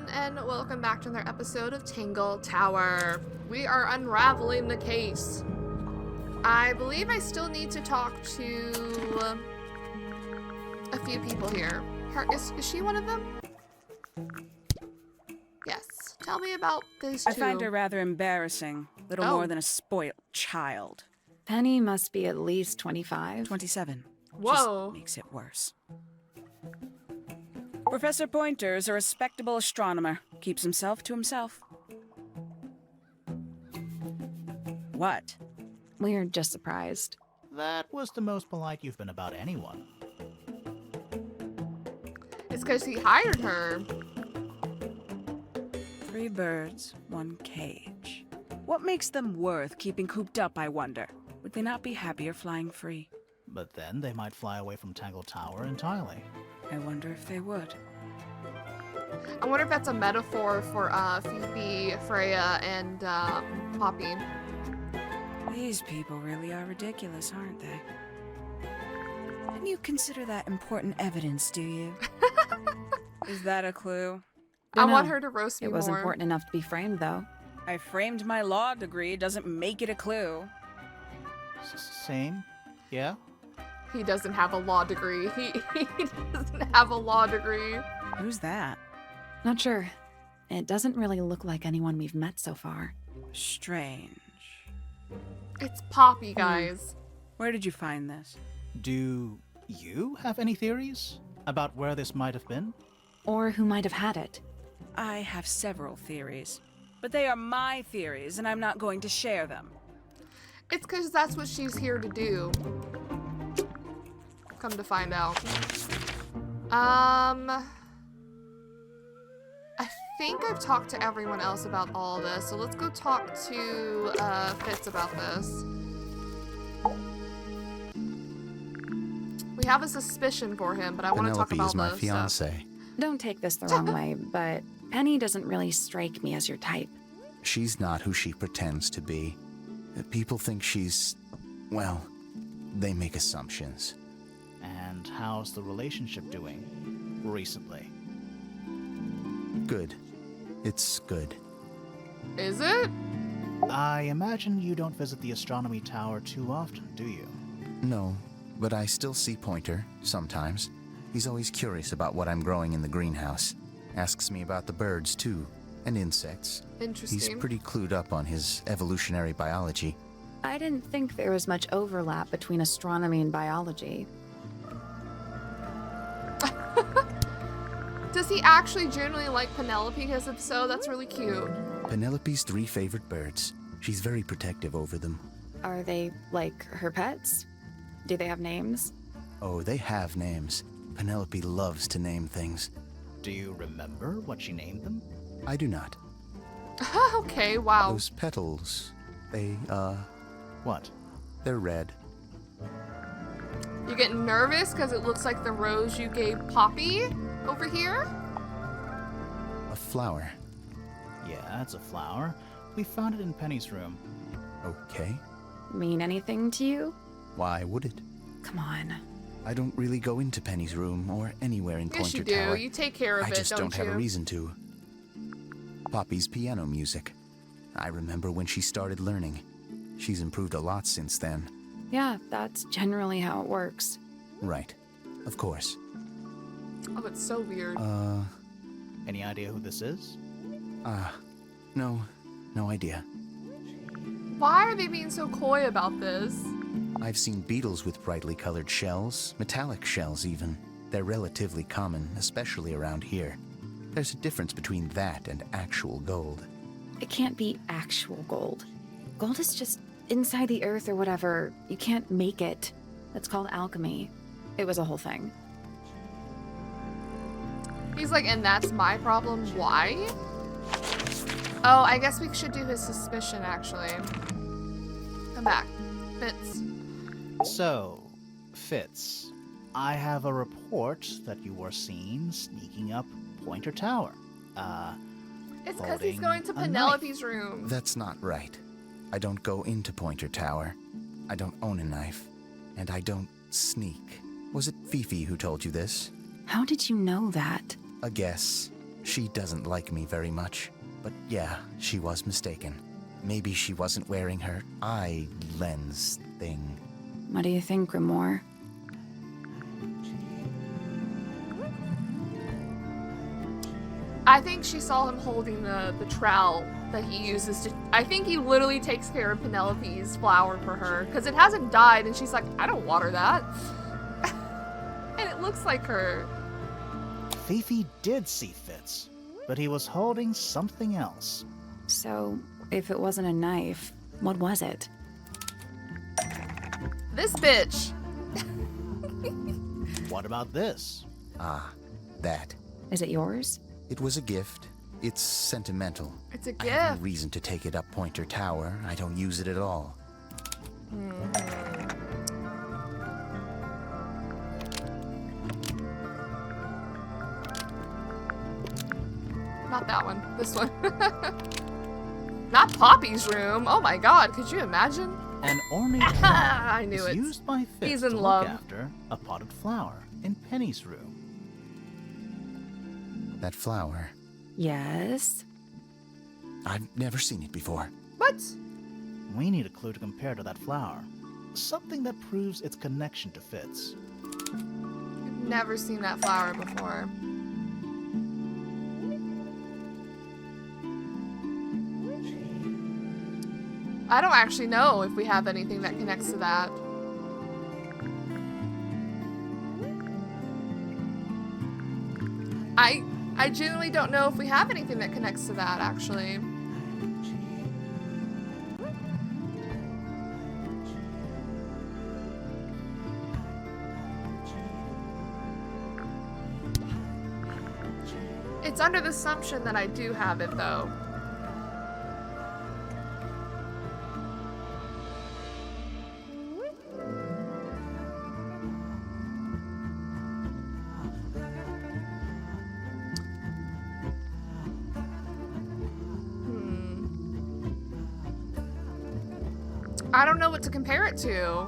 everyone, and welcome back to another episode of Tangle Tower. We are unraveling the case. I believe I still need to talk to a few people here. Is she one of them? Yes. Tell me about these two. I find her rather embarrassing. Little more than a spoiled child. Penny must be at least 25. 27. Whoa. Just makes it worse. Professor Pointer's a respectable astronomer. Keeps himself to himself. What? We're just surprised. That was the most polite you've been about anyone. It's because he hired her. 3 birds, 1 cage. What makes them worth keeping cooped up, I wonder? Would they not be happier flying free? But then they might fly away from Tangle Tower entirely. I wonder if they would. I wonder if that's a metaphor for Phoebe, Freya, and Poppy. These people really are ridiculous, aren't they? Didn't you consider that important evidence, do you? Is that a clue? I want her to roast me more. It was more. important enough to be framed, though. I framed my law degree. Doesn't make it a clue. Same? Yeah? He doesn't have a law degree. He doesn't have a law degree. Who's that? Not sure. It doesn't really look like anyone we've met so far. Strange. It's Poppy, guys. Where did you find this? Do you have any theories about where this might have been? Or who might have had it. I have several theories. But they are my theories, and I'm not going to share them. It's because that's what she's here to do. Come to find out. I think I've talked to everyone else about all this, so let's go talk to Fitz about this. We have a suspicion for him, but I want to talk about Penelope is my this fiance. Don't take this the wrong way, but Penny doesn't really strike me as your type. She's not who she pretends to be. People think she's, well, they make assumptions. And how's the relationship doing recently? Good. It's good. Is it? I imagine you don't visit the astronomy tower too often, do you? No, but I still see Pointer, sometimes. He's always curious about what I'm growing in the greenhouse. Asks me about the birds, too, and insects. Interesting. He's pretty clued up on his evolutionary biology. I didn't think there was much overlap between astronomy and biology. Does he actually genuinely like Penelope? Because if so, that's really cute. Penelope's 3 favorite birds. She's very protective over them. Are they, like, her pets? Do they have names? Oh, they have names. Penelope loves to name things. Do you remember what she named them? I do not. Okay, wow. Those petals, they, What? they're red. You getting nervous because it looks like the rose you gave Poppy over here? A flower. Yeah, it's a flower. We found it in Penny's room. Okay. Mean anything to you? Why would it? Come on. I don't really go into Penny's room or anywhere in Yes, Pointer you do. Tower. You take care of I it, just don't have you? a reason to. Poppy's piano music. I remember when she started learning. She's improved a lot since then. Yeah, that's generally how it works. Right. Of course. Oh, it's so weird. Any idea who this is? No idea. Why are they being so coy about this? I've seen beetles with brightly colored shells, metallic shells even. They're relatively common, especially around here. There's a difference between that and actual gold. It can't be actual gold. Gold is just inside the earth or whatever. You can't make it. That's called alchemy. It was a whole thing. He's like, and that's my problem. Why? Oh, I guess we should do his suspicion, actually. Come back. Fitz. So, Fitz, I have a report that you were seen sneaking up Pointer Tower. It's because he's holding going to a knife. Penelope's room. That's not right. I don't go into Pointer Tower. I don't own a knife. And I don't sneak. Was it Fifi who told you this? How did you know that? A guess. She doesn't like me very much. But yeah, she was mistaken. Maybe she wasn't wearing her eye lens thing. What do you think, Grimoire? I think she saw him holding the trowel that he uses to... I think he literally takes care of Penelope's flower for her. Because it hasn't died, and she's like, I don't water that. And it looks like her. Fifi did see Fitz, but he was holding something else. So, if it wasn't a knife, what was it? This bitch. What about this? Ah, that. Is it yours? It was a gift. It's sentimental. It's a I have no gift. reason to take it up Pointer Tower. I don't use it at all. Not that one. This one. Not Poppy's room. Oh my god, could you imagine? An ornate I knew is it. used by Fitz He's to in look love. after a potted flower in Penny's room. That flower. Yes. I've never seen it before. What? We need a clue to compare to that flower. Something that proves its connection to Fitz. Never seen that flower before. I don't actually know if we have anything that connects to that. I genuinely don't know if we have anything that connects to that, actually. It's under the assumption that I do have it, though. I don't know what to compare it to.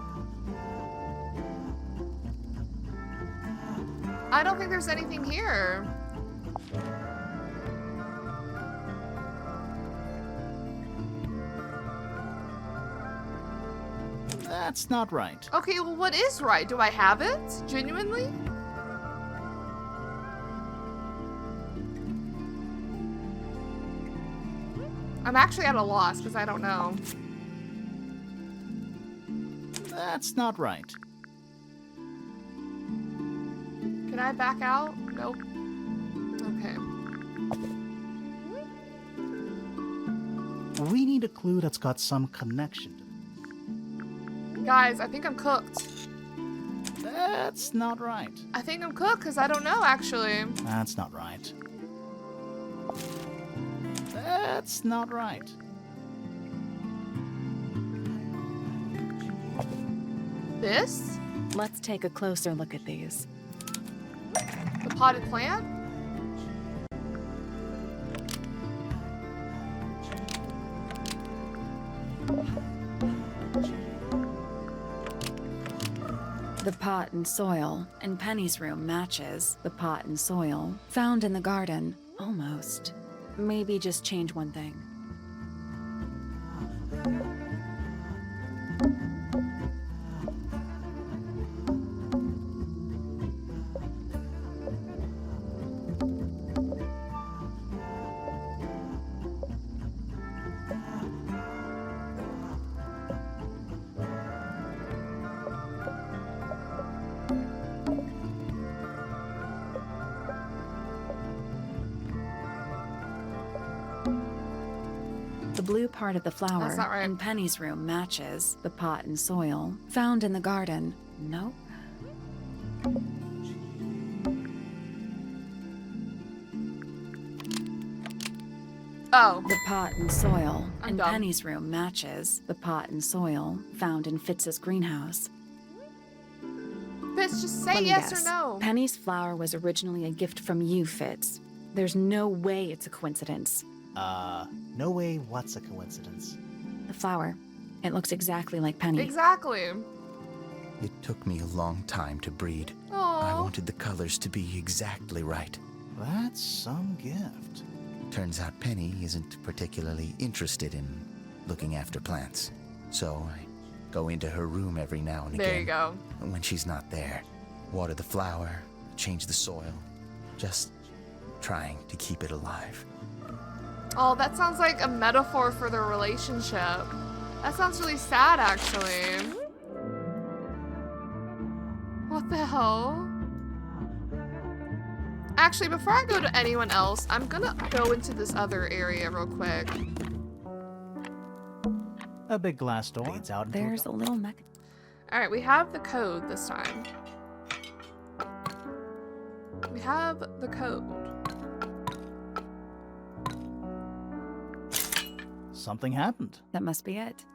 I don't think there's anything here. That's not right. Okay, well, what is right? Do I have it? Genuinely? I'm actually at a loss because I don't know. That's not right. Can I back out? Nope. Okay. We need a clue that's got some connection to Guys, I think I'm cooked. That's not right. I think I'm cooked because I don't know, actually. That's not right. That's not right. This? Let's take a closer look at these. The potted plant? The pot and soil in Penny's room matches the pot and soil found in the garden. Almost. Maybe just change one thing. The blue part of the flower That's not right. in Penny's room matches the pot and soil found in the garden. Nope. Oh. The pot and soil I'm in dumb. Penny's room matches the pot and soil found in Fitz's greenhouse. Fitz, just Let say me yes guess. or no. Penny's flower was originally a gift from you, Fitz. There's no way it's a coincidence. No way what's a coincidence. The flower. It looks exactly like Penny. Exactly. It took me a long time to breed. I Aww. wanted the colors to be exactly right. That's some gift. Turns out Penny isn't particularly interested in looking after plants. So I go into her room every now and again. There you go. When she's not there, water the flower, change the soil, just trying to keep it alive. Oh, that sounds like a metaphor for their relationship. That sounds really sad, actually. What the hell? Actually, before I go to anyone else, I'm gonna go into this other area real quick. A big glass door leads out into There's a little Alright, we have the code this time. We have the code. Something happened. That must be it.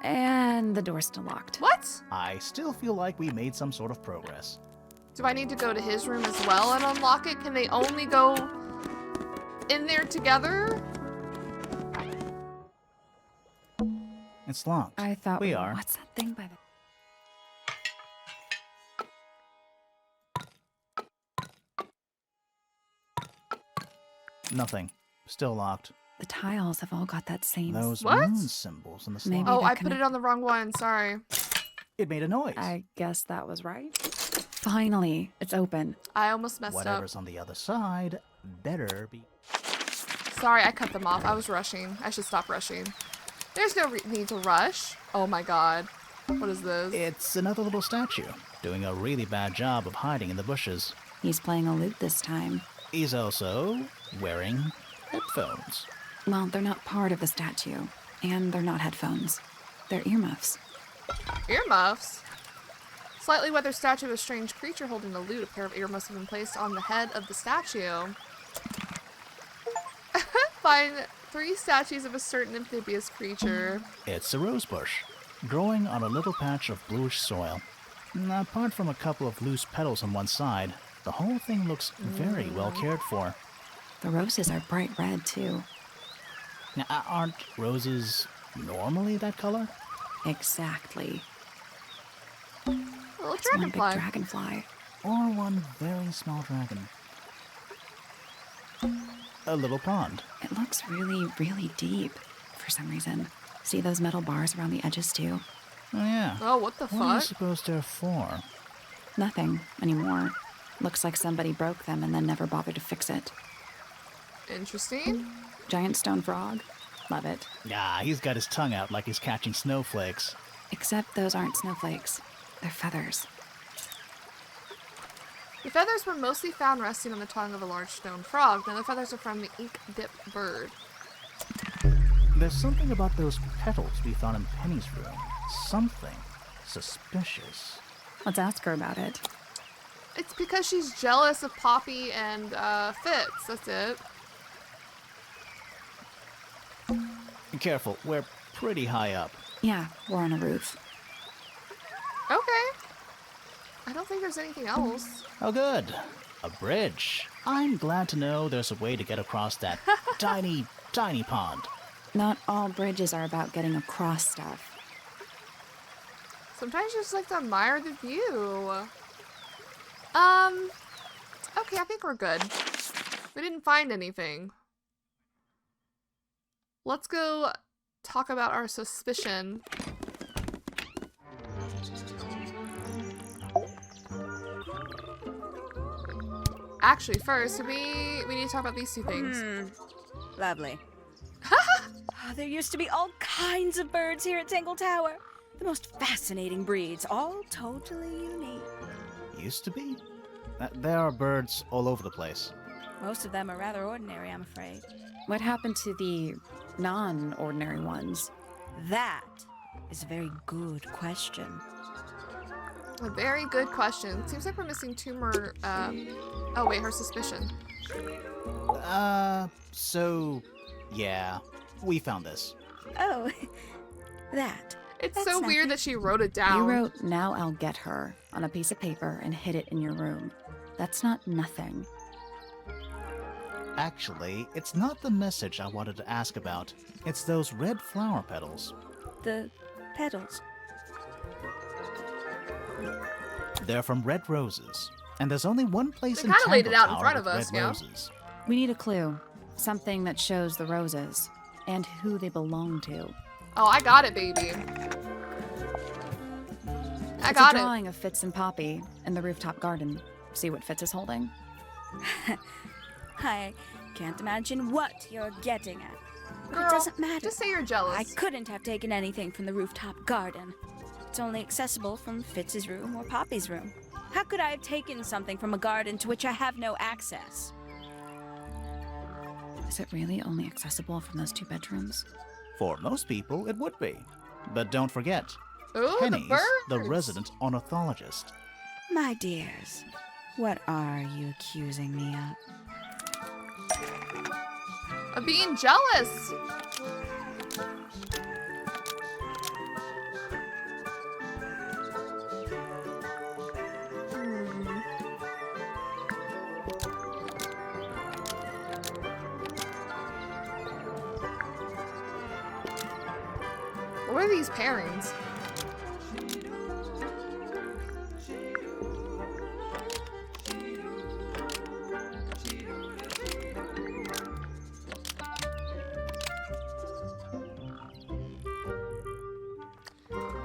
And the door's still locked. What? I still feel like we made some sort of progress. Do I need to go to his room as well and unlock it? Can they only go in there together? It's locked. I thought we are. What's that thing by the... Nothing. Still locked. The tiles have all got that same... Those What? moon symbols in the slot. Maybe Oh, they're I put it on the wrong one. Sorry. It made a noise. I guess that was right. Finally, it's open. I almost messed Whatever's on the other side better be. up. Sorry, I cut them off. I was rushing. I should stop rushing. There's no need to rush. Oh my god. What is this? It's another little statue, doing a really bad job of hiding in the bushes. He's playing a lute this time. He's also wearing headphones. Well, they're not part of the statue. And they're not headphones. They're earmuffs. Earmuffs? Slightly weathered statue of a strange creature holding a lute. A pair of earmuffs have been placed on the head of the statue. Find 3 statues of a certain amphibious creature. It's a rose bush, growing on a little patch of bluish soil. Apart from a couple of loose petals on one side, the whole thing looks very well cared for. The roses are bright red, too. Now, aren't roses normally that color? Exactly. Little It's one big dragonfly. dragonfly. Or one very small dragon? A little pond. It looks really, really deep for some reason. See those metal bars around the edges, too? Oh, yeah. Oh, what the What are you fuck? supposed they're for? Nothing anymore. Looks like somebody broke them and then never bothered to fix it. Interesting. Giant stone frog. Love it. Yeah, he's got his tongue out like he's catching snowflakes. Except those aren't snowflakes. They're feathers. The feathers were mostly found resting on the tongue of a large stone frog. Now the feathers are from the ink-dipped bird. There's something about those petals we found in Penny's room. Something suspicious. Let's ask her about it. It's because she's jealous of Poppy and Fitz. That's it. Careful, we're pretty high up. Yeah, we're on a roof. Okay. I don't think there's anything else. Oh, good. A bridge. I'm glad to know there's a way to get across that tiny, tiny pond. Not all bridges are about getting across stuff. Sometimes you just like to admire the view. Okay, I think we're good. We didn't find anything. Let's go talk about our suspicion. Actually, first, we need to talk about these 2 things. Lovely. There used to be all kinds of birds here at Tangle Tower. The most fascinating breeds, all totally unique. Used to be? There are birds all over the place. Most of them are rather ordinary, I'm afraid. What happened to the non-ordinary ones? That is a very good question. A very good question. Seems like we're missing 2 more, oh wait, her suspicion. So, yeah, we found this. Oh, that. It's That's so nothing. weird that she wrote it down. You wrote, "Now I'll get her," on a piece of paper and hid it in your room. That's not nothing. Actually, it's not the message I wanted to ask about. It's those red flower petals. The petals. They're from red roses. And there's only one place They in kinda laid it Tangle out in Tower front of with us, red yeah. roses. We need a clue. Something that shows the roses and who they belong to. Oh, I got it, baby. I It's got a it. drawing of Fitz and Poppy in the rooftop garden. See what Fitz is holding? I can't imagine what you're getting at. But Girl, it doesn't matter. just say you're jealous. I couldn't have taken anything from the rooftop garden. It's only accessible from Fitz's room or Poppy's room. How could I have taken something from a garden to which I have no access? Is it really only accessible from those 2 bedrooms? For most people, it would be. But don't forget, Ooh, Penny's the birds. resident ornithologist. My dears, what are you accusing me of? Of being jealous. What are these pairings?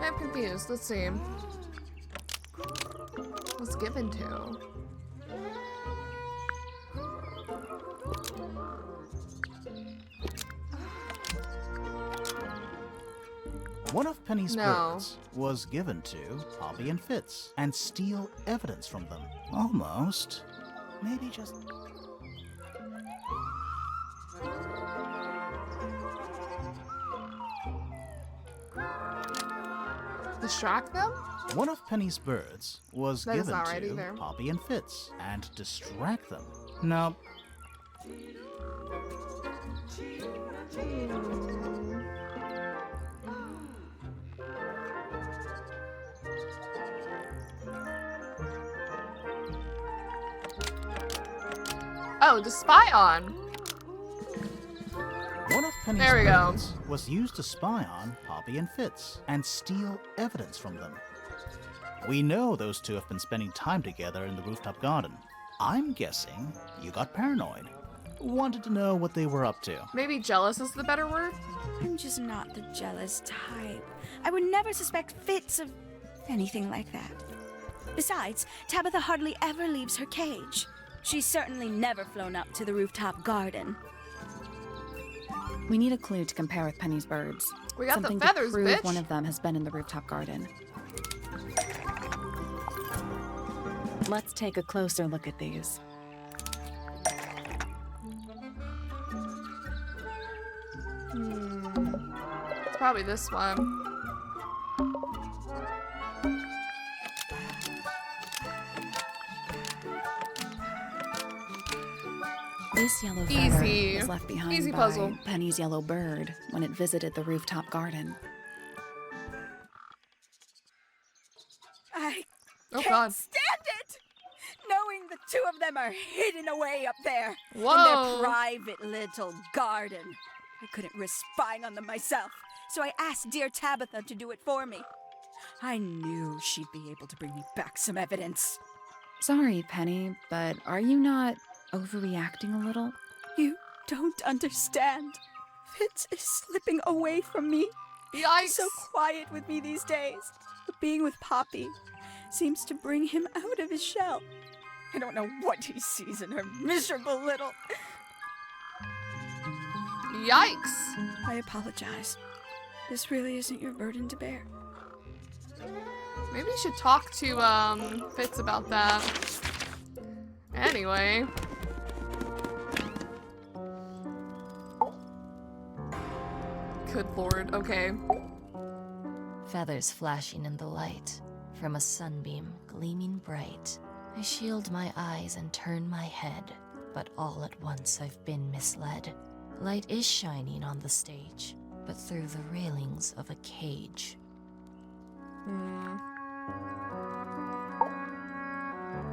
I'm confused. Let's see. Was given to. One of Penny's No. birds was given to Poppy and Fitz and steal evidence from them. Almost. Maybe just... Distract them? One of Penny's birds was That is given not right to either. Poppy and Fitz and distract them. No. Oh, to spy on. One of Penny's There we go. birds was used to spy on Poppy and Fitz and steal evidence from them. We know those 2 have been spending time together in the rooftop garden. I'm guessing you got paranoid. Wanted to know what they were up to. Maybe jealous is the better word? I'm just not the jealous type. I would never suspect Fitz of anything like that. Besides, Tabitha hardly ever leaves her cage. She's certainly never flown up to the rooftop garden. We need a clue to compare with Penny's birds. We got Something the feathers, to prove bitch. one of them has been in the rooftop garden. Let's take a closer look at these. It's probably this one. This yellow feather Easy. was left behind Easy by puzzle. Penny's yellow bird when it visited the rooftop garden. I Oh, can't God. stand it! Knowing the 2 of them are hidden away up there in Whoa. their private little garden. I couldn't risk spying on them myself, so I asked dear Tabitha to do it for me. I knew she'd be able to bring me back some evidence. Sorry, Penny, but are you not overreacting a little? You don't understand. Fitz is slipping away from me. Yikes. He's so quiet with me these days. But being with Poppy seems to bring him out of his shell. I don't know what he sees in her miserable little... Yikes. I apologize. This really isn't your burden to bear. Maybe you should talk to, Fitz about that. Anyway. Good lord, okay. Feathers flashing in the light, from a sunbeam gleaming bright. I shield my eyes and turn my head, but all at once I've been misled. Light is shining on the stage, but through the railings of a cage.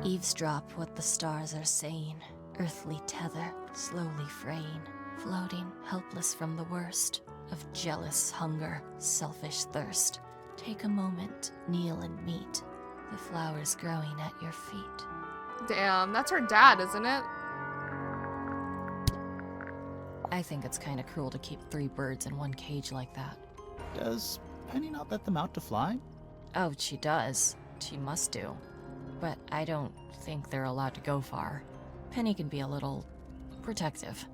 Eavesdrop what the stars are saying, earthly tether slowly fraying, floating helpless from the worst of jealous hunger, selfish thirst. Take a moment, kneel and meet the flowers growing at your feet. Damn, that's her dad, isn't it? I think it's kind of cruel to keep 3 birds in one cage like that. Does Penny not let them out to fly? Oh, she does. She must do. But I don't think they're allowed to go far. Penny can be a little protective.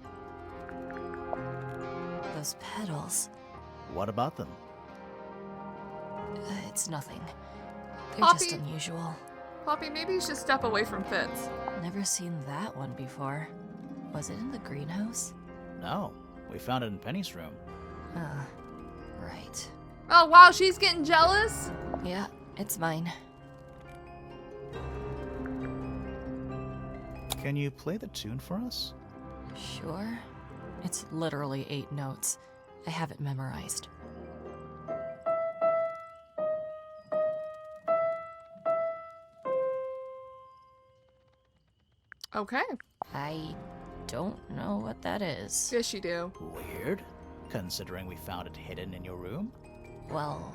Those petals, What about them? it's nothing. They're Poppy. just unusual. Poppy, maybe you should step away from Fitz. Never seen that one before. Was it in the greenhouse? No, we found it in Penny's room. Right. Oh, wow, she's getting jealous? Yeah, it's mine. Can you play the tune for us? Sure. It's literally 8 notes. I have it memorized. Okay. I don't know what that is. Yes, you do. Weird, considering we found it hidden in your room. Well,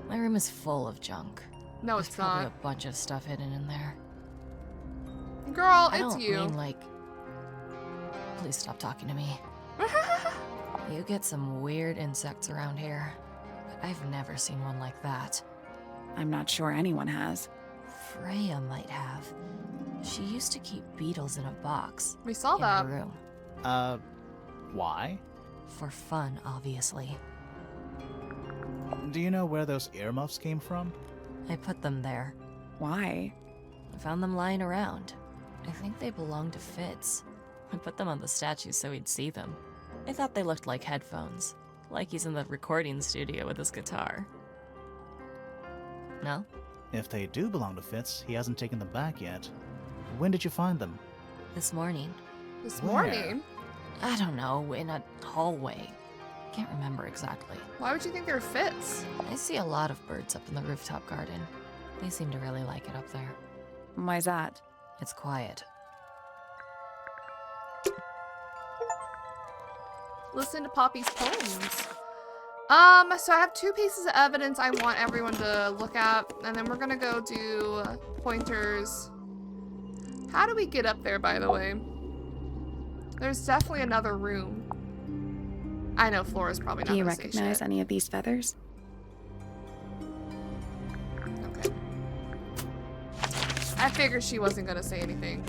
my room is full of junk. No, There's it's probably not. a bunch of stuff hidden in there. Girl, I it's don't you. mean like... Please stop talking to me. You get some weird insects around here, but I've never seen one like that. I'm not sure anyone has. Freya might have. She used to keep beetles in a box We saw in that. her room. Why? For fun, obviously. Do you know where those earmuffs came from? I put them there. Why? I found them lying around. I think they belonged to Fitz. I put them on the statue so he'd see them. I thought they looked like headphones, like he's in the recording studio with his guitar. No? If they do belong to Fitz, he hasn't taken them back yet. When did you find them? This morning. This Where? morning? I don't know, in a hallway. Can't remember exactly. Why would you think they're Fitz? I see a lot of birds up in the rooftop garden. They seem to really like it up there. Why's that? It's quiet. Listen to Poppy's poems. So I have 2 pieces of evidence I want everyone to look at, and then we're gonna go do pointers. How do we get up there, by the way? There's definitely another room. I know Flora's probably not Do you gonna say recognize shit. any of these feathers? Okay. I figured she wasn't gonna say anything.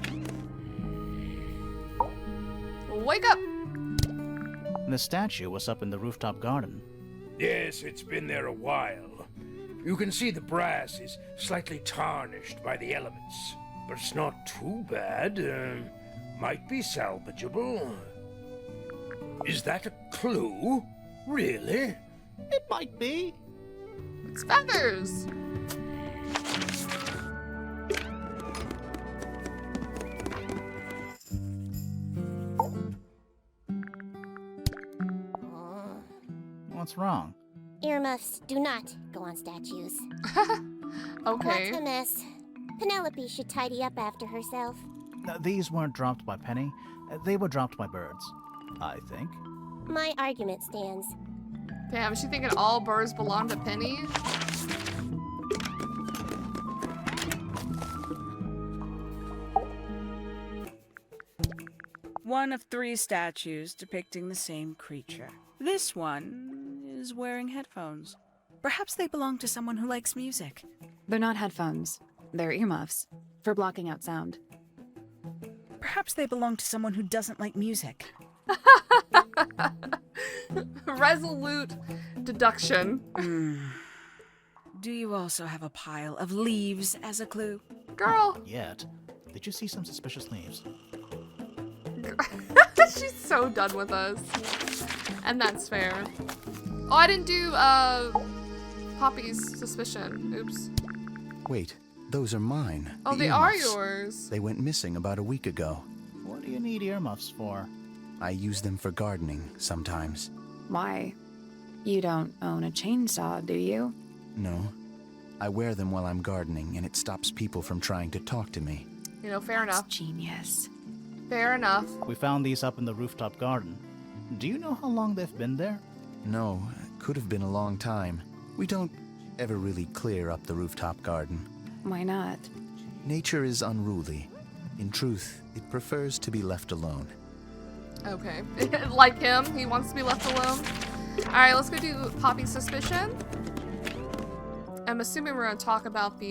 Wake up! The statue was up in the rooftop garden. Yes, it's been there a while. You can see the brass is slightly tarnished by the elements, but it's not too bad. Might be salvageable. Is that a clue? Really? It might be. It's feathers! What's wrong? Earmuffs do not go on statues. Okay. What's a mess? Penelope should tidy up after herself. These weren't dropped by Penny. They were dropped by birds, I think. My argument stands. Damn, is she thinking all birds belong to Penny? One of 3 statues depicting the same creature. This one is wearing headphones. Perhaps they belong to someone who likes music. They're not headphones. They're earmuffs. For blocking out sound. Perhaps they belong to someone who doesn't like music. Resolute deduction. Do you also have a pile of leaves as a clue? Girl, Yet, did you see some suspicious leaves? she's so done with us. And that's fair. Oh, I didn't do, Poppy's suspicion. Oops. Wait, those are mine. Oh, the they are earmuffs. yours. They went missing about a week ago. What do you need earmuffs for? I use them for gardening sometimes. Why? You don't own a chainsaw, do you? No. I wear them while I'm gardening, and it stops people from trying to talk to me. You know, fair enough. Genius. Fair enough. We found these up in the rooftop garden. Do you know how long they've been there? No, it could have been a long time. We don't ever really clear up the rooftop garden. Why not? Nature is unruly. In truth, it prefers to be left alone. Okay. Like him, he wants to be left alone. Alright, let's go do Poppy's suspicion. I'm assuming we're gonna talk about the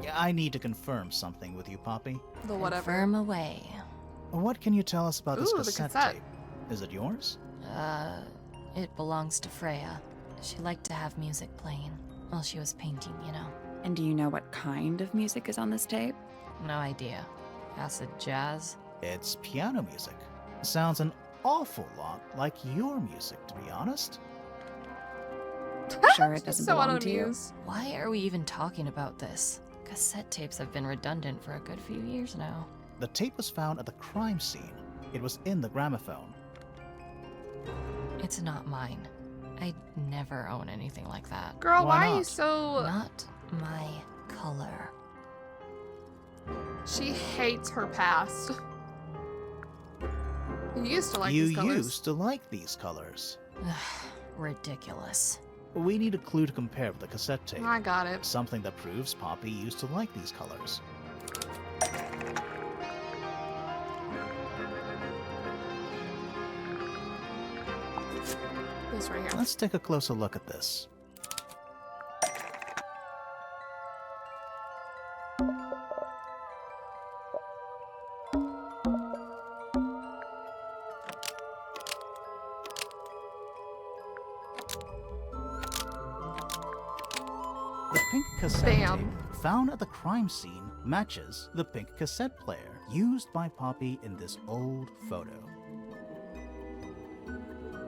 Yeah, I need to confirm something with you, Poppy. the whatever. Confirm away. What can you tell us about this Ooh, the cassette cassette. tape? Is it yours? It belongs to Freya. She liked to have music playing while she was painting, you know. And do you know what kind of music is on this tape? No idea. Acid jazz? It's piano music. Sounds an awful lot like your music, to be honest. Sure, it doesn't So belong to you. unamused. Why are we even talking about this? Cassette tapes have been redundant for a good few years now. The tape was found at the crime scene. It was in the gramophone. It's not mine. I'd never own anything like that. Girl, Why why are you not? so... Not my color. She hates her past. You used to like You these colors. used to like these colors. Ridiculous. We need a clue to compare with the cassette tape. I got it. Something that proves Poppy used to like these colors. This right here. Let's take a closer look at this. The pink cassette Bam. tape found at the crime scene matches the pink cassette player used by Poppy in this old photo.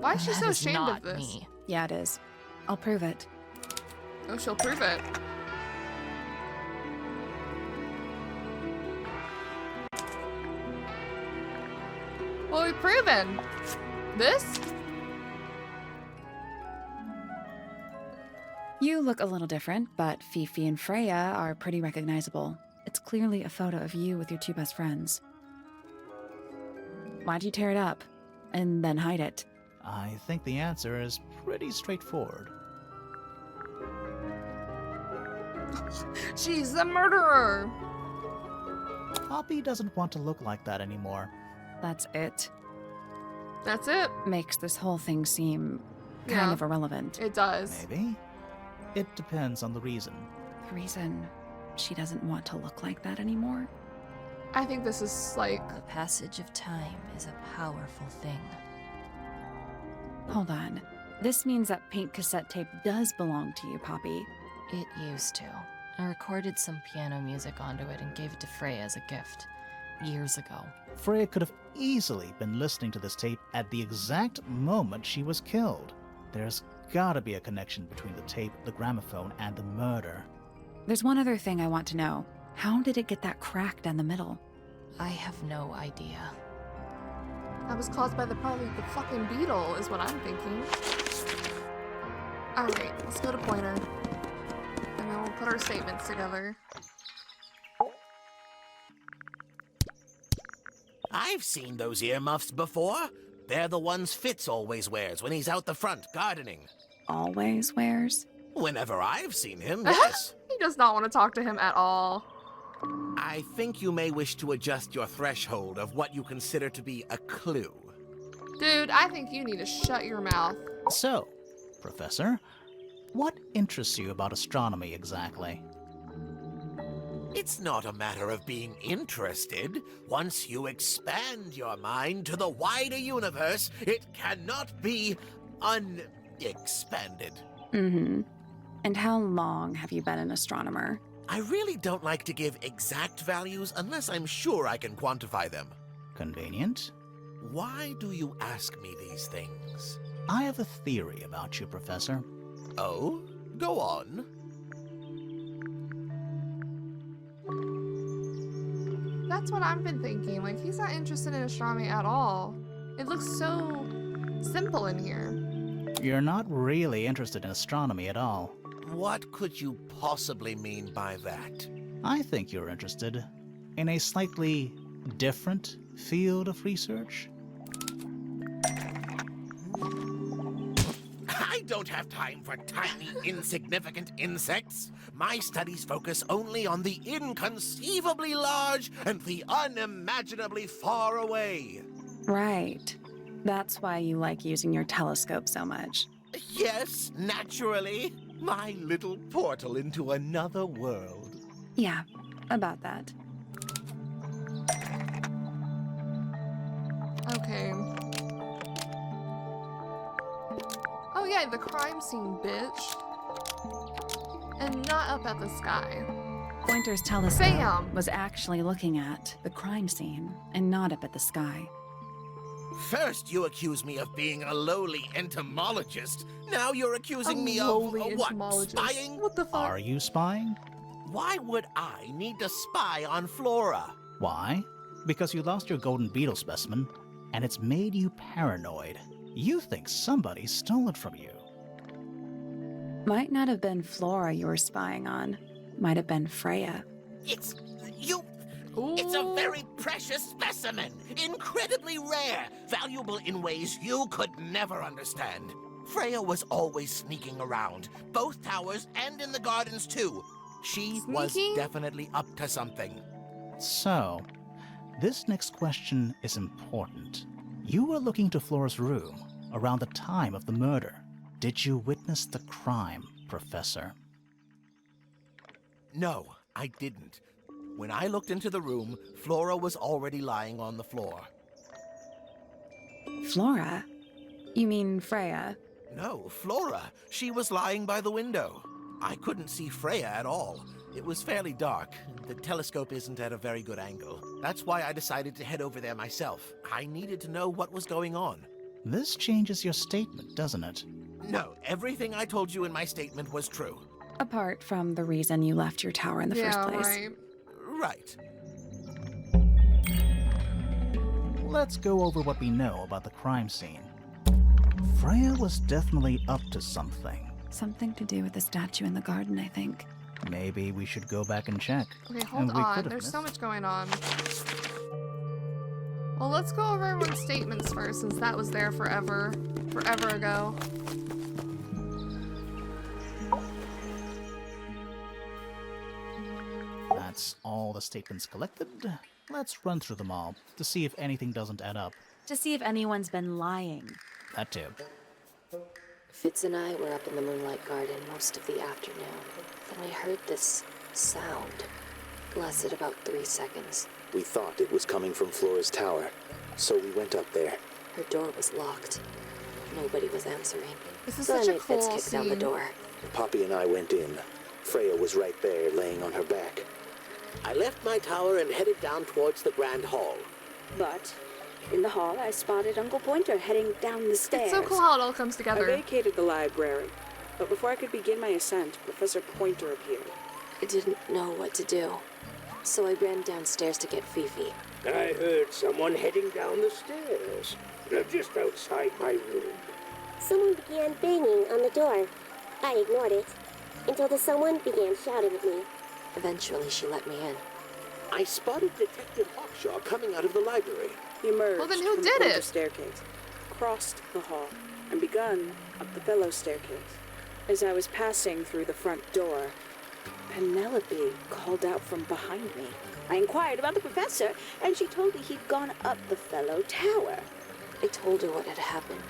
Why is she That so is ashamed not of this? me. Yeah, it is. I'll prove it. Oh, she'll prove it. What we proven? This? You look a little different, but Fifi and Freya are pretty recognizable. It's clearly a photo of you with your two best friends. Why'd you tear it up? And then hide it? I think the answer is pretty straightforward. She's the murderer. Poppy doesn't want to look like that anymore. That's it. That's it. Makes this whole thing seem kind Yeah. of irrelevant. It does. Maybe? It depends on the reason. The reason she doesn't want to look like that anymore? I think this is like... The passage of time is a powerful thing. Hold on. This means that pink cassette tape does belong to you, Poppy. It used to. I recorded some piano music onto it and gave it to Freya as a gift. Years ago. Freya could have easily been listening to this tape at the exact moment she was killed. There's gotta be a connection between the tape, the gramophone, and the murder. There's one other thing I want to know. How did it get that crack down the middle? I have no idea. That was caused by probably the fucking beetle, is what I'm thinking. Alright, let's go to Pointer. And then we'll put our statements together. I've seen those earmuffs before. They're the ones Fitz always wears when he's out the front gardening. Always wears? Whenever I've seen him, yes. He does not want to talk to him at all. I think you may wish to adjust your threshold of what you consider to be a clue. Dude, I think you need to shut your mouth. So, Professor, what interests you about astronomy exactly? It's not a matter of being interested. Once you expand your mind to the wider universe, it cannot be unexpanded. Mm-hmm. And how long have you been an astronomer? I really don't like to give exact values unless I'm sure I can quantify them. Convenient? Why do you ask me these things? I have a theory about you, Professor. Oh? Go on. That's what I've been thinking. Like, he's not interested in astronomy at all. It looks so simple in here. You're not really interested in astronomy at all. What could you possibly mean by that? I think you're interested in a slightly different field of research. I don't have time for tiny, insignificant insects. My studies focus only on the inconceivably large and the unimaginably far away. Right. That's why you like using your telescope so much. Yes, naturally. My little portal into another world. Yeah, about that. Okay. Oh yeah, the crime scene, bitch. And not up at the sky. Pointer's telescope Bam! was actually looking at the crime scene and not up at the sky. First, you accuse me of being a lowly entomologist. Now you're accusing me of lowly what? entomologist. Spying? What the fuck? Are you spying? Why would I need to spy on Flora? Why? Because you lost your golden beetle specimen, and it's made you paranoid. You think somebody stole it from you. Might not have been Flora you were spying on. Might have been Freya. It's you. Ooh. It's a very precious specimen, incredibly rare, valuable in ways you could never understand. Freya was always sneaking around, both towers and in the gardens too. She was Sneaking? definitely up to something. So, this next question is important. You were looking to Flora's room around the time of the murder. Did you witness the crime, Professor? No, I didn't. When I looked into the room, Flora was already lying on the floor. Flora? You mean Freya? No, Flora. She was lying by the window. I couldn't see Freya at all. It was fairly dark. The telescope isn't at a very good angle. That's why I decided to head over there myself. I needed to know what was going on. This changes your statement, doesn't it? No, everything I told you in my statement was true. Apart from the reason you left your tower in the first place. Right. Right. Let's go over what we know about the crime scene. Freya was definitely up to something. Something to do with the statue in the garden, I think. Maybe we should go back and check. Okay, hold And we on. could've There's so missed. much going on. Well, let's go over everyone's statements first, since that was there forever ago. That's all the statements collected. Let's run through them all to see if anything doesn't add up. To see if anyone's been lying. That too. Fitz and I were up in the Moonlight Garden most of the afternoon. Then we heard this sound. It lasted about 3 seconds. We thought it was coming from Flora's tower, so we went up there. Her door was locked. Nobody was answering. This is So I such a made Fitz cool kick down the scene. door. Poppy and I went in. Freya was right there, laying on her back. I left my tower and headed down towards the Grand Hall. But in the hall, I spotted Uncle Pointer heading down the stairs. It's so cool how it all comes I together. vacated the library, but before I could begin my ascent, Professor Pointer appeared. I didn't know what to do, so I ran downstairs to get Fifi. I heard someone heading down the stairs. Just outside my room. Someone began banging on the door. I ignored it until the someone began shouting at me. Eventually, she let me in. I spotted Detective Hawkshaw coming out of the library. He emerged Well, then who from did the Pointer it? staircase, crossed the hall, and begun up the fellow staircase. As I was passing through the front door, Penelope called out from behind me. I inquired about the professor, and she told me he'd gone up the fellow tower. I told her what had happened.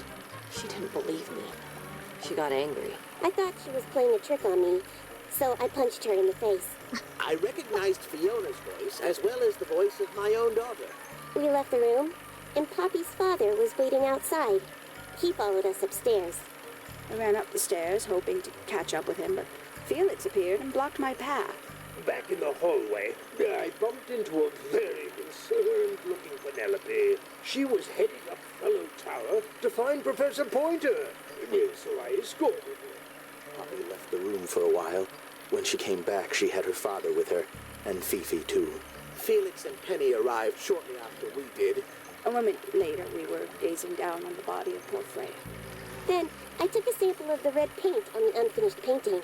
She didn't believe me. She got angry. I thought she was playing a trick on me, so I punched her in the face. I recognized Fiona's voice as well as the voice of my own daughter. We left the room, and Poppy's father was waiting outside. He followed us upstairs. I ran up the stairs, hoping to catch up with him, but Felix appeared and blocked my path. Back in the hallway, I bumped into a very concerned-looking Penelope. She was heading up Fellow Tower to find Professor Pointer. So I escorted her. Poppy left the room for a while. When she came back, she had her father with her, and Fifi too. Felix and Penny arrived shortly after we did. A moment later, we were gazing down on the body of poor Freya. Then I took a sample of the red paint on the unfinished painting.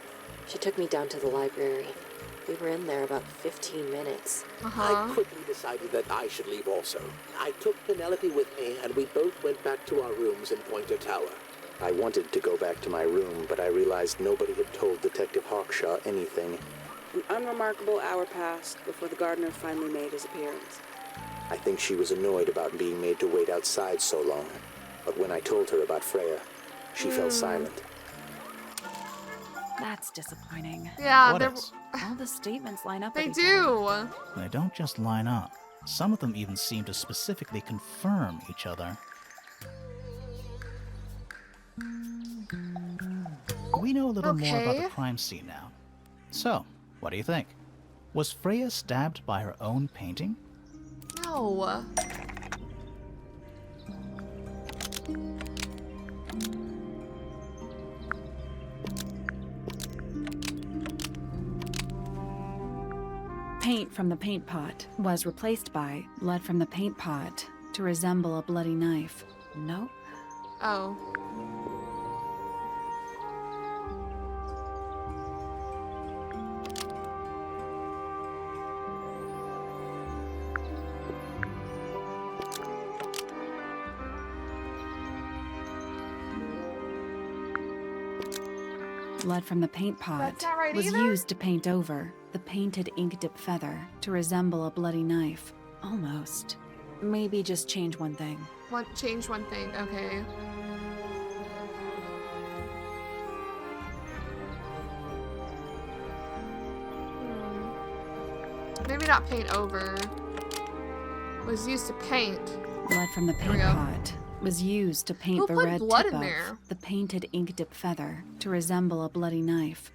She took me down to the library. We were in there about 15 minutes. I quickly decided that I should leave also. I took Penelope with me, and we both went back to our rooms in Pointer Tower. I wanted to go back to my room, but I realized nobody had told Detective Hawkshaw anything. An unremarkable hour passed before the gardener finally made his appearance. I think she was annoyed about being made to wait outside so long. But when I told her about Freya, she fell silent. That's disappointing. Yeah, What they're... is? All the statements line up They with each other. do. They don't just line up. Some of them even seem to specifically confirm each other. We know a little more about the Okay. crime scene now. So, what do you think? Was Freya stabbed by her own painting? No. Paint from the paint pot was replaced by blood from the paint pot to resemble a bloody knife. Nope. Oh. Blood from the paint pot That's not right was either? used to paint over the painted ink dip feather to resemble a bloody knife. Almost. Maybe just change one thing. Change one thing. Okay. Maybe not paint over. Was used to paint. Blood from the we paint go. pot was used to paint Who the put red blood tip in of there? the painted ink dip feather to resemble a bloody knife.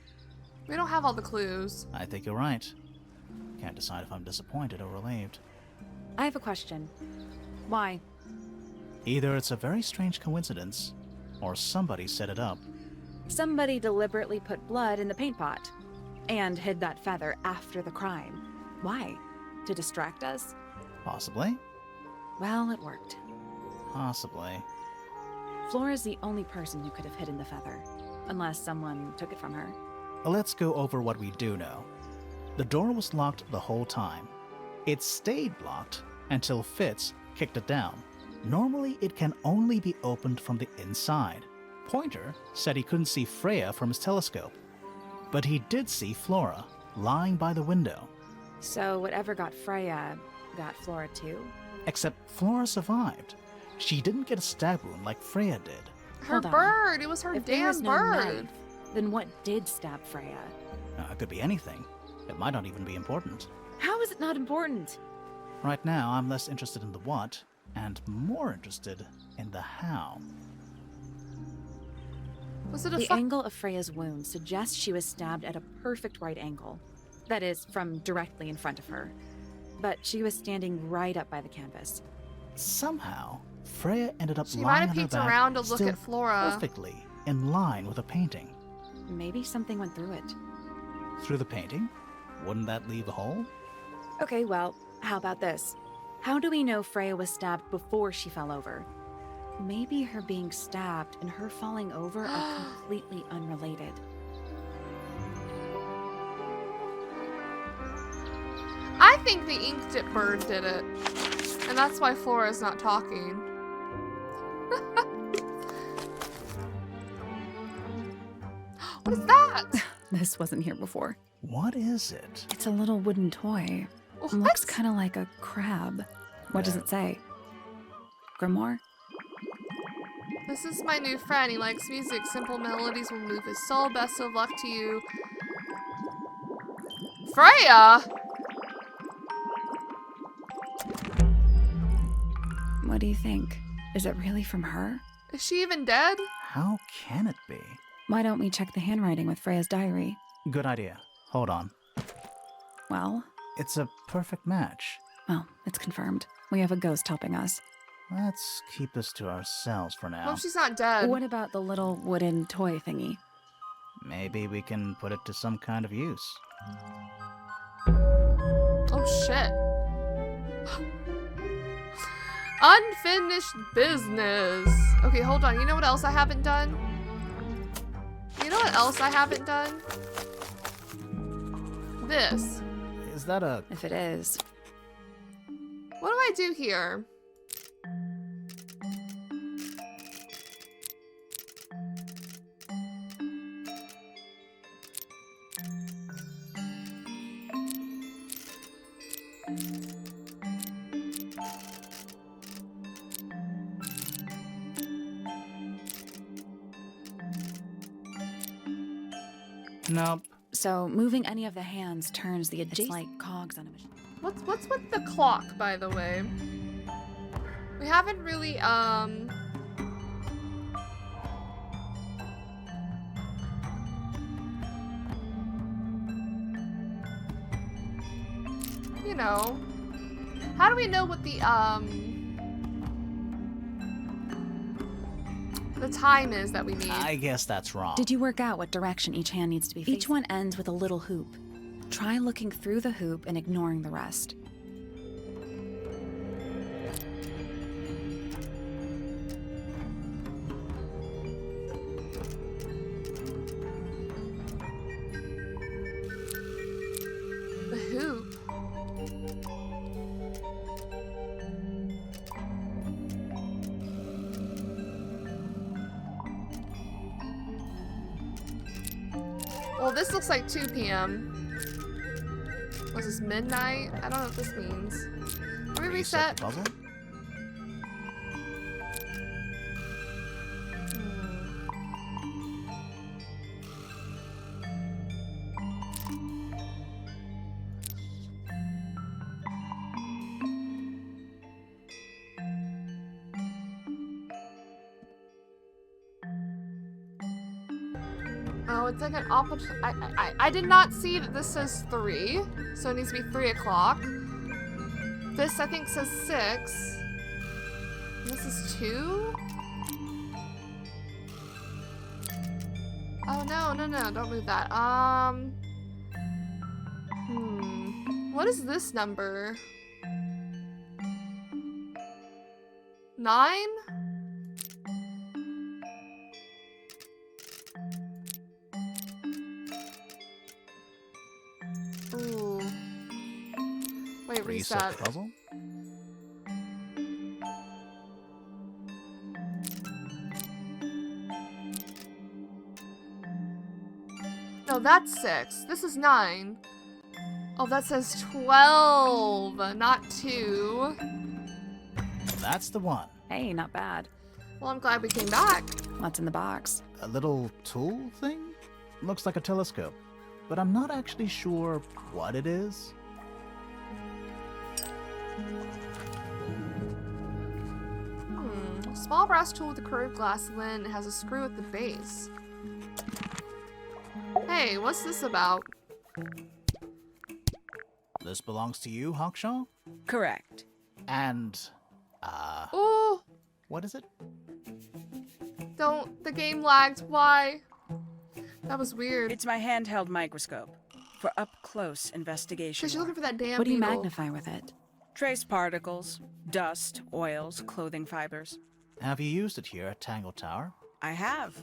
We don't have all the clues. I think you're right. Can't decide if I'm disappointed or relieved. I have a question. Why? Either it's a very strange coincidence, or somebody set it up. Somebody deliberately put blood in the paint pot and hid that feather after the crime. Why? To distract us? Possibly. Well, it worked. Possibly. Flora's the only person who could have hidden the feather, unless someone took it from her. Let's go over what we do know. The door was locked the whole time. It stayed locked until Fitz kicked it down. Normally, it can only be opened from the inside. Pointer said he couldn't see Freya from his telescope, but he did see Flora lying by the window. So whatever got Freya got Flora too? Except Flora survived. She didn't get a stab wound like Freya did. Her Hold on. bird. It was her If there was damn no bird. knife, then what did stab Freya? It could be anything. It might not even be important. How is it not important? Right now, I'm less interested in the what, and more interested in the how. Was it a The angle of Freya's wound suggests she was stabbed at a perfect right angle. That is, from directly in front of her. But she was standing right up by the canvas. Somehow, Freya ended up She might lying have on her peeked back, around to look still at Flora. perfectly in line with a painting. Maybe something went through it. Through the painting? Wouldn't that leave a hole? Okay, well, how about this? How do we know Freya was stabbed before she fell over? Maybe her being stabbed and her falling over are completely unrelated. I think the ink dip bird did it. And that's why Flora's not talking. What is that? This wasn't here before. What is it? It's a little wooden toy. What? Looks kind of like a crab. What does it say? Grimoire? This is my new friend. He likes music. Simple melodies will move his soul. Best of luck to you. Freya! What do you think? Is it really from her? Is she even dead? How can it be? Why don't we check the handwriting with Freya's diary? Good idea. Hold on. Well, It's a perfect match. well, it's confirmed. We have a ghost helping us. Let's keep this to ourselves for now. Well, she's not dead. What about the little wooden toy thingy? Maybe we can put it to some kind of use. Oh, shit. Unfinished business. Okay, hold on. You know what else I haven't done? You know what else I haven't done? This. Is that a... If it is. What do I do here? Nope. So moving any of the hands turns the adjacent like cogs on a machine. What's with the clock, by the way? We haven't really, you know, how do we know what the time is that we need? I guess that's wrong. Did you work out what direction each hand needs to be facing? Each one ends with a little hoop. Try looking through the hoop and ignoring the rest. The hoop. Well, this looks like 2 p.m. Was this midnight? I don't know what this means. Can we reset? the puzzle? Oh, it's like an opposite. I did not see that this says 3, so it needs to be 3 o'clock. This I think says 6. This is 2. Oh no, don't move that. What is this number? 9? Ooh. Wait, reset. the puzzle? No, that's 6. This is 9. Oh, that says 12, not 2. That's the one. Hey, not bad. Well, I'm glad we came back. What's in the box? A little tool thing? Looks like a telescope, but I'm not actually sure what it is. A small brass tool with a curved glass lid. It has a screw at the base. Hey, what's this about? This belongs to you, Hawkshaw? Correct. And, Ooh, what is it? don't. The game lagged. Why? That was weird. It's my handheld microscope for up-close investigation. Because you're looking for that damn What do you beetle. magnify with it? Trace particles, dust, oils, clothing fibers. Have you used it here at Tangle Tower? I have.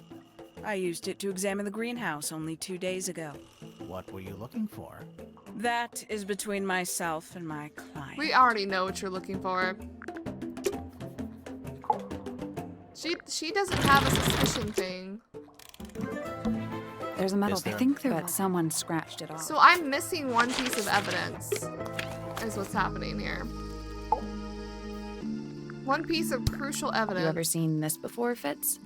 I used it to examine the greenhouse only 2 days ago. What were you looking for? That is between myself and my client. We already know what you're looking for. She doesn't have a suspicion thing. There's a metal. Is there? I think that someone scratched it off. So I'm missing one piece of evidence, is what's happening here. One piece of crucial evidence. You ever seen this before, Fitz?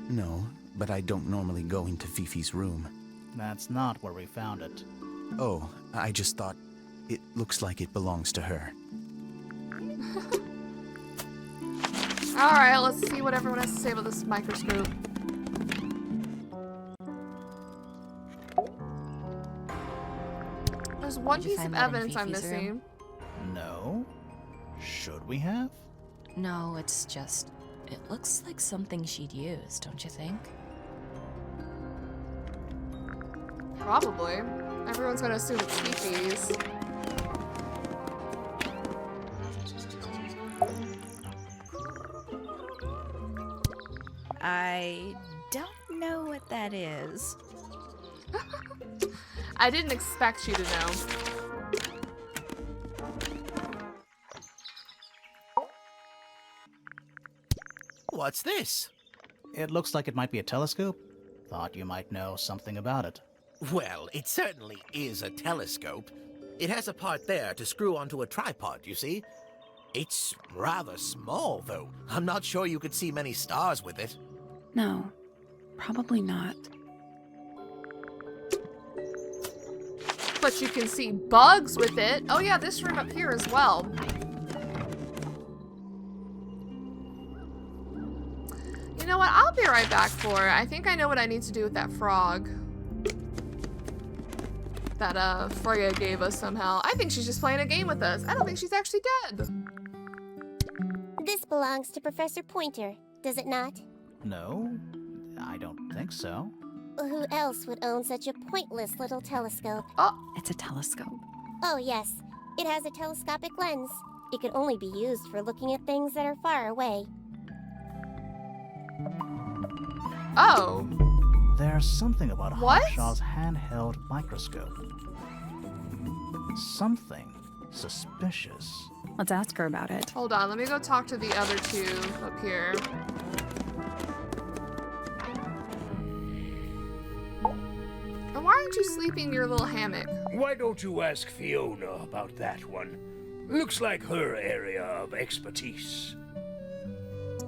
No, but I don't normally go into Fifi's room. That's not where we found it. Oh, I just thought it looks like it belongs to her. Alright, let's see what everyone has to say about this microscope. There's one Did you piece of find that in evidence I'm Fifi's room? missing. No? Should we have? No, it's just... It looks like something she'd use, don't you think? Probably. Everyone's gonna assume it's Fifi's. I don't know what that is. I didn't expect you to know. What's this? It looks like it might be a telescope. Thought you might know something about it. Well, it certainly is a telescope. It has a part there to screw onto a tripod, you see. It's rather small, though. I'm not sure you could see many stars with it. No, probably not. but you can see bugs with it. Oh yeah, this room up here as well. You know what? I'll be right back for it. I think I know what I need to do with that frog that Freya gave us somehow. I think she's just playing a game with us. I don't think she's actually dead. This belongs to Professor Pointer, does it not? No, I don't think so. Who else would own such a pointless little telescope? Oh, It's a telescope. Oh yes, it has a telescopic lens. It could only be used for looking at things that are far away. oh. There's something about What? Hawkshaw's handheld microscope. Something suspicious. Let's ask her about it. Hold on, let me go talk to the other two up here. And why aren't you sleeping in your little hammock? Why don't you ask Fiona about that one? Looks like her area of expertise.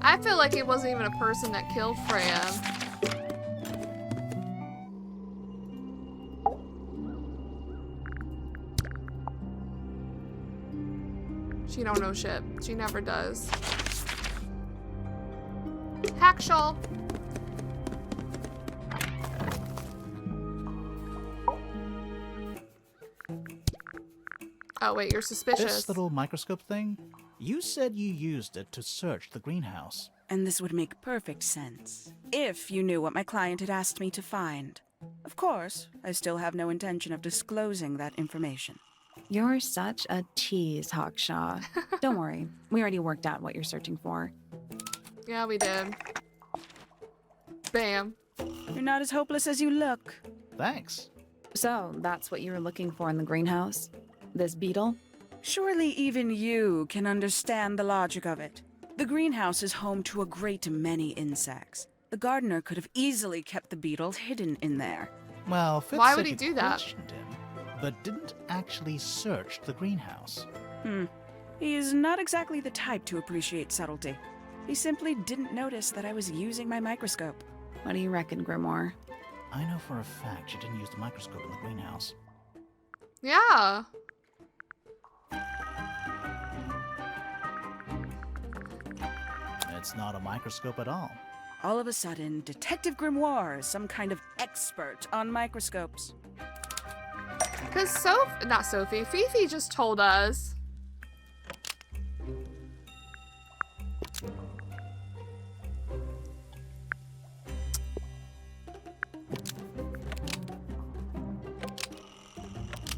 I feel like it wasn't even a person that killed Freya. She don't know shit. She never does. Hackshaw. Oh wait, you're suspicious. This little microscope thing? You said you used it to search the greenhouse. And this would make perfect sense, if you knew what my client had asked me to find. Of course, I still have no intention of disclosing that information. You're such a tease, Hawkshaw. Don't worry, we already worked out what you're searching for. Yeah, we did. Bam. You're not as hopeless as you look. Thanks. So, that's what you were looking for in the greenhouse? This beetle? Surely even you can understand the logic of it. The greenhouse is home to a great many insects. The gardener could have easily kept the beetle hidden in there. Well, Fitz Why said would he you do that? questioned him, but didn't actually search the greenhouse. He is not exactly the type to appreciate subtlety. He simply didn't notice that I was using my microscope. What do you reckon, Grimoire? I know for a fact she didn't use the microscope in the greenhouse. Yeah. It's not a microscope at all. All of a sudden, Detective Grimoire is some kind of expert on microscopes. Because not Sophie, Fifi just told us.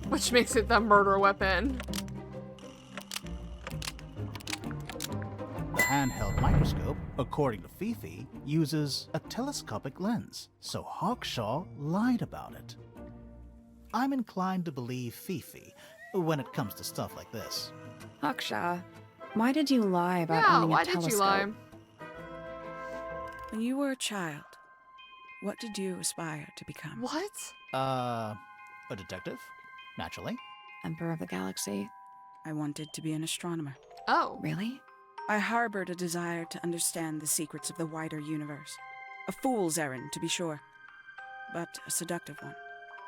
Which makes it the murder weapon. The handheld microscope, according to Fifi, uses a telescopic lens, so Hawkshaw lied about it. I'm inclined to believe Fifi when it comes to stuff like this. Hawkshaw, why did you lie about Yeah, owning why a did telescope? you lie? When you were a child, what did you aspire to become? What? A detective? Naturally. Emperor of the Galaxy? I wanted to be an astronomer. Oh. Really? I harbored a desire to understand the secrets of the wider universe. A fool's errand, to be sure, but a seductive one.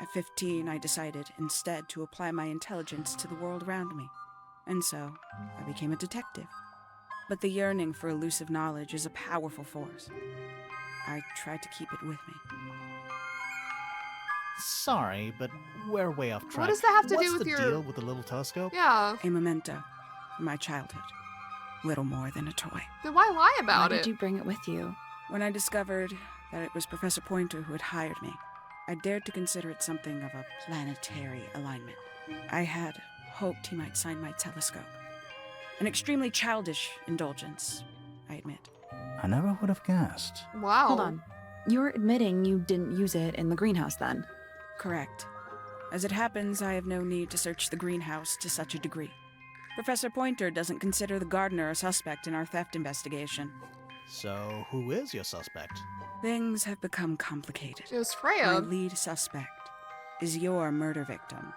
At 15, I decided instead to apply my intelligence to the world around me. And so, I became a detective. But the yearning for elusive knowledge is a powerful force. I tried to keep it with me. Sorry, but we're way off track. What does that have to What's do with the your... deal with the little telescope? Yeah. A memento from my childhood. Little more than a toy. Then why lie about Why it? did you bring it with you? When I discovered that it was Professor Pointer who had hired me, I dared to consider it something of a planetary alignment. I had hoped he might sign my telescope. An extremely childish indulgence, I admit. I never would have guessed. Wow. Hold on. You're admitting you didn't use it in the greenhouse then? Correct. As it happens, I have no need to search the greenhouse to such a degree. Professor Pointer doesn't consider the gardener a suspect in our theft investigation. So, who is your suspect? Things have become complicated. It was My Freya. lead suspect is your murder victim.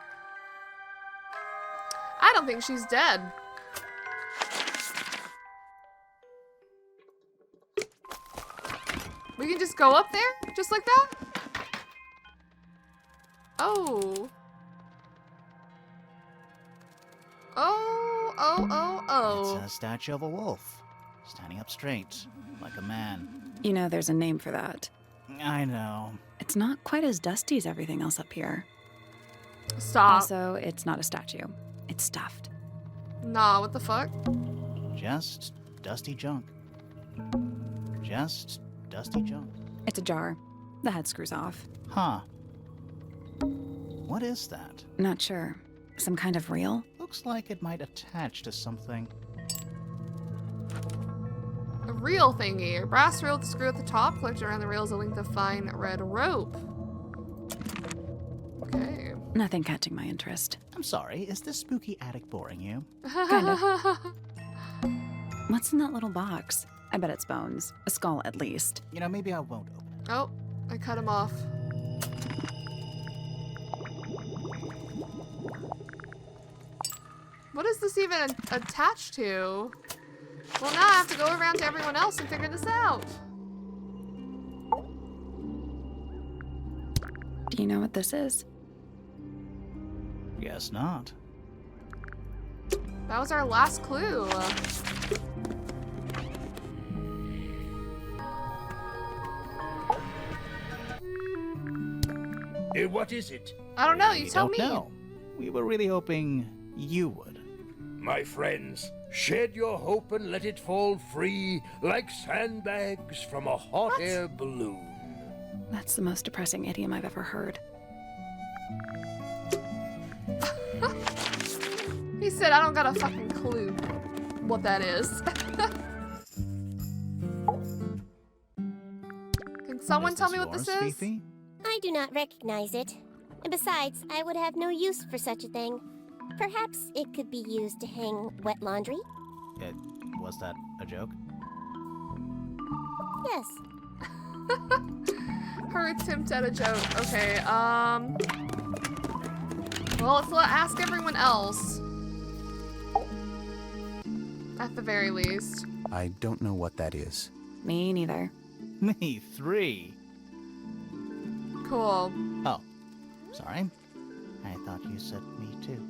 I don't think she's dead. We can just go up there? Just like that? Oh. oh. It's a statue of a wolf, standing up straight, like a man. You know, there's a name for that. I know. It's not quite as dusty as everything else up here. Stop. Also, it's not a statue. It's stuffed. Nah, what the fuck? Just dusty junk. Just dusty junk. It's a jar. The head screws off. Huh. What is that? Not sure. Some kind of reel? Looks like it might attach to something. A reel thingy. A brass reel with a screw at the top. Collected around the reel is a length of fine red rope. Okay. Nothing catching my interest. I'm sorry, is this spooky attic boring you? Kinda. What's in that little box? I bet it's bones. A skull, at least. You know, maybe I won't open it. Oh, I cut him off. What is this even attached to? Well, now I have to go around to everyone else and figure this out. Do you know what this is? Guess not. That was our last clue. What is it? I don't know, you We tell don't me. know. We were really hoping you would. My friends, shed your hope and let it fall free like sandbags from a hot air balloon. That's the most depressing idiom I've ever heard. He said, I don't got a fucking clue what that is. Can someone tell me what this is? Fifi? I do not recognize it. And besides, I would have no use for such a thing. Perhaps it could be used to hang wet laundry? Was that a joke? Yes. Her attempt at a joke. Okay, well, let's ask everyone else. At the very least. I don't know what that is. Me neither. Me 3. Cool. Oh, sorry. I thought you said me too.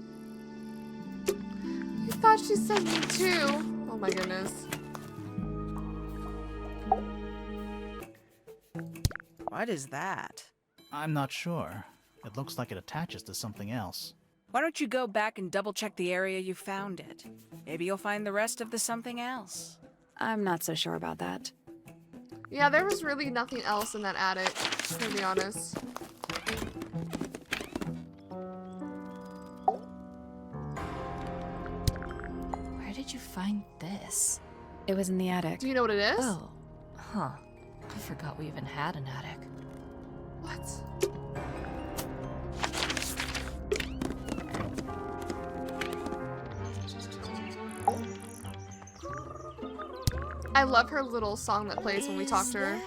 You thought she said me too? Oh my goodness. What is that? I'm not sure. It looks like it attaches to something else. Why don't you go back and double check the area you found it? Maybe you'll find the rest of the something else. I'm not so sure about that. Yeah, there was really nothing else in that attic, to be honest. Where did you find this? It was in the attic. Do you know what it is? Oh, huh. I forgot we even had an attic. What? I love her little song that plays when we talk to her.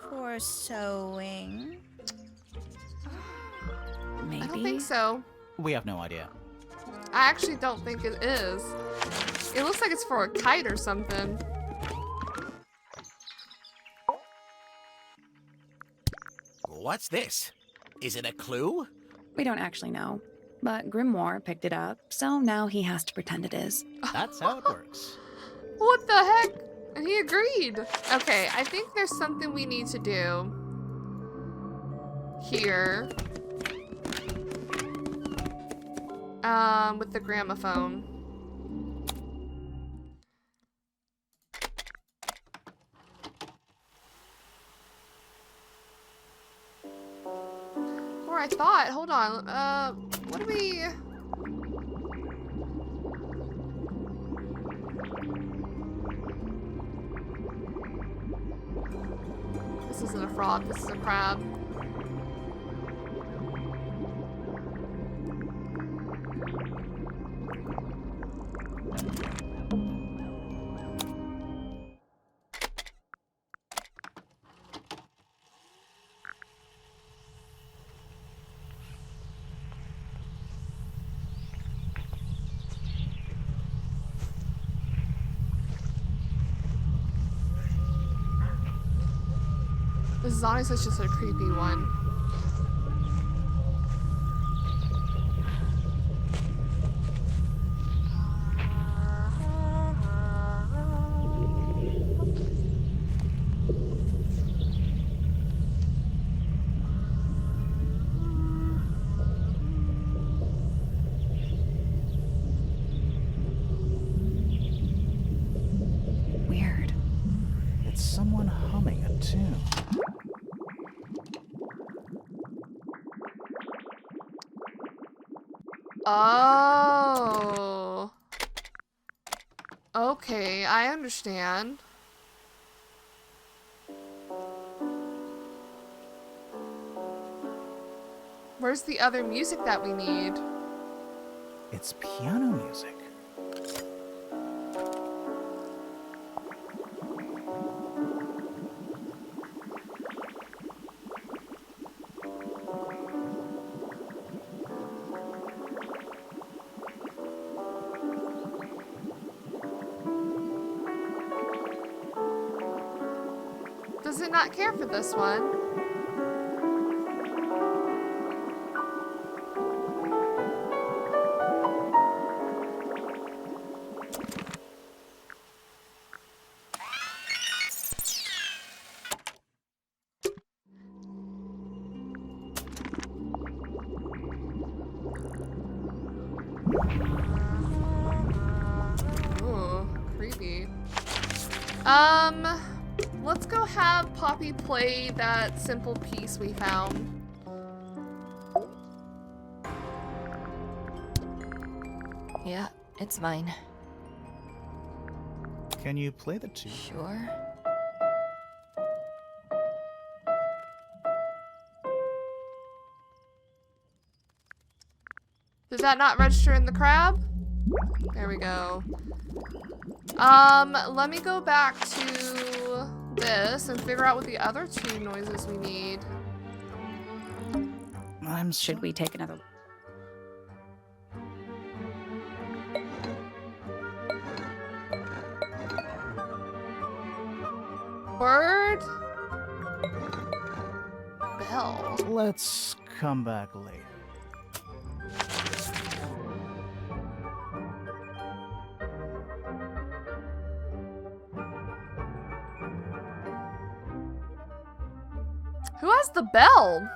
For sewing? Maybe? I don't think so. We have no idea. I actually don't think it is. It looks like it's for a kite or something. What's this? Is it a clue? We don't actually know. But Grimoire picked it up, so now he has to pretend it is. That's how it works. What the heck? And he agreed. Okay, I think there's something we need to do here. With the gramophone. Or I thought, hold on, what do we... This isn't a frog, this is a crab. This is honestly just a creepy one. too. Oh. Okay, I understand. Where's the other music that we need? It's piano music. Does it not care for this one? Ooh, creepy. Let's go have Poppy play that simple piece we found. Yeah, it's mine. Can you play the tune? Sure. Did that not register in the crab? There we go. Let me go back to this and figure out what the other two noises we need. Should we take another? Bird? Bell. Let's come back later. Who has the bell?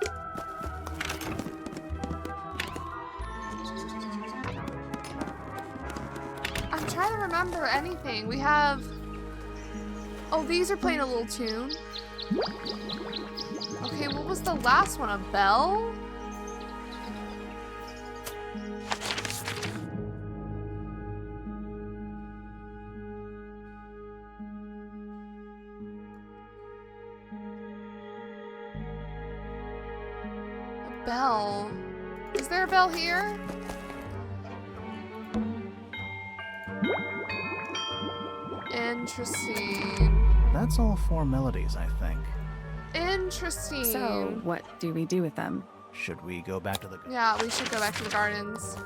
I'm trying to remember anything. We have... Oh, these are playing a little tune. Okay, what was the last one? A bell? A bell. Is there a bell here? Interesting. That's all four melodies, I think. Interesting. So, what do we do with them? Should we go back to the... Yeah, we should go back to the gardens.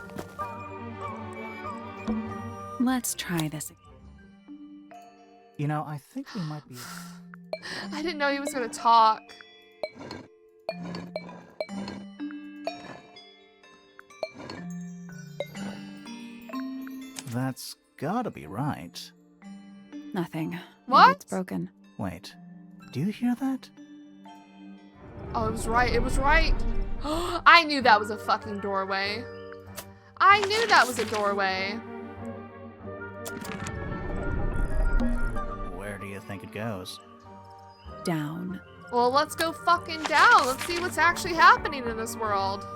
Let's try this again. You know, I think we might be... I didn't know he was gonna talk. That's gotta be right. Nothing. What? Maybe it's broken. Wait, do you hear that? Oh, it was right. It was right. I knew that was a fucking doorway. I knew that was a doorway. Where do you think it goes? Down. Well, let's go fucking down. Let's see what's actually happening in this world.